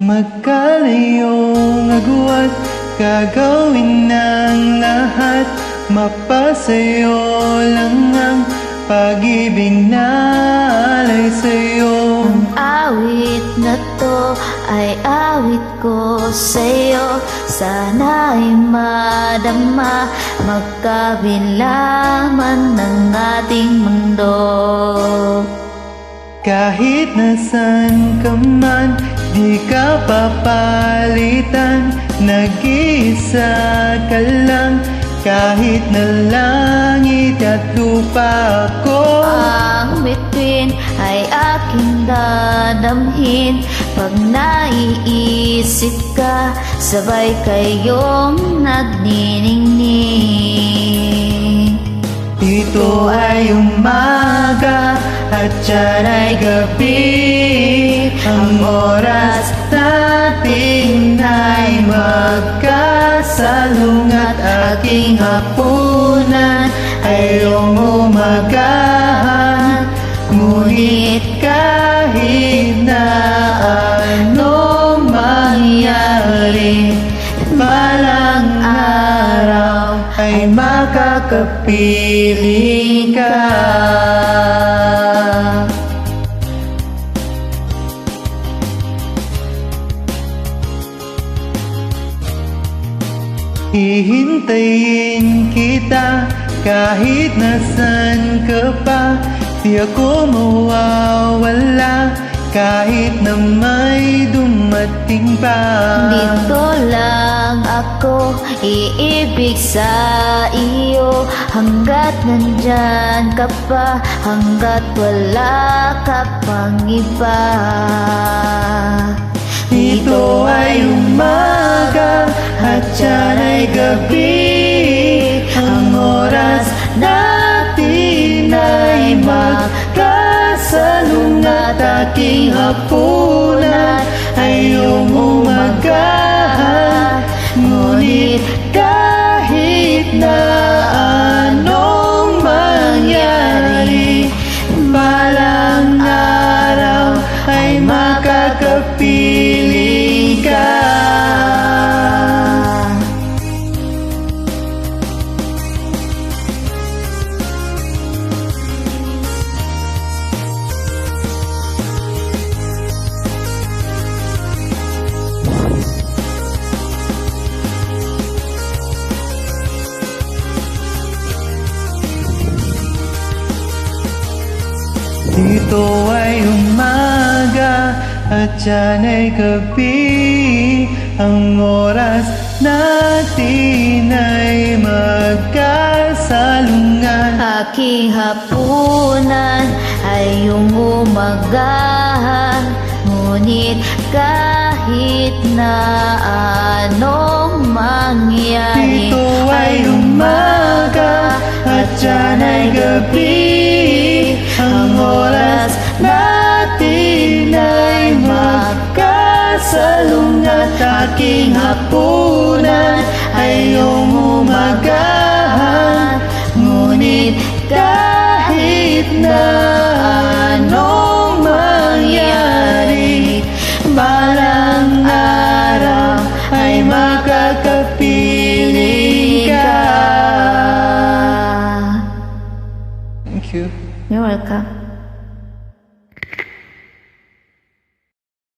Magkalayong agwat, gagawin ng lahat. Mapasayo lang ang pag-ibig na alay sa'yo. Ang awit na to ay awit ko sa'yo. Sana'y madama, magkabilaman ng ating mundo. Kahit nasan ka man, di ka papalitan. Nag-iisa ka lang, kahit na langit at lupa ako. Ang bituin ay aking dadamhin. Pag naiisip ka, sabay kayong nagniningning. Ito ay umaga at siyan ay gabi. Ang oras natin ay magkasalungat. Aking hapunan ay iyong umagahan. Ngunit kahit na anong mangyari, balang araw ay makakapiling ka. Hihintayin kita kahit nasan ka pa. Di ako mawawala kahit na may dumating pa. Dito lang ako iibig sa iyo, hanggat nandyan ka pa, hanggat wala ka pang iba. Ito ay umaga at siyan ay gabi. Ang oras natin ay magkasalungat. Aking hapunan ay iyong umagahan. Ngunit kahit na anong mangyari, balang araw ay makakapiling ka. Dito ay umaga at siyan ay gabi. Ang oras natin ay magkasalungan. Aking hapunan ay iyong umagahan. Ngunit kahit na anong mangyari, Dito ay umaga at siyan ay gabi. Ang oras natin ay magkasalungat. Aking hapunan ay iyong umagahan. Ngunit kahit na anong mangyari, balang araw ay makakapiling ka. Thank you. You're welcome.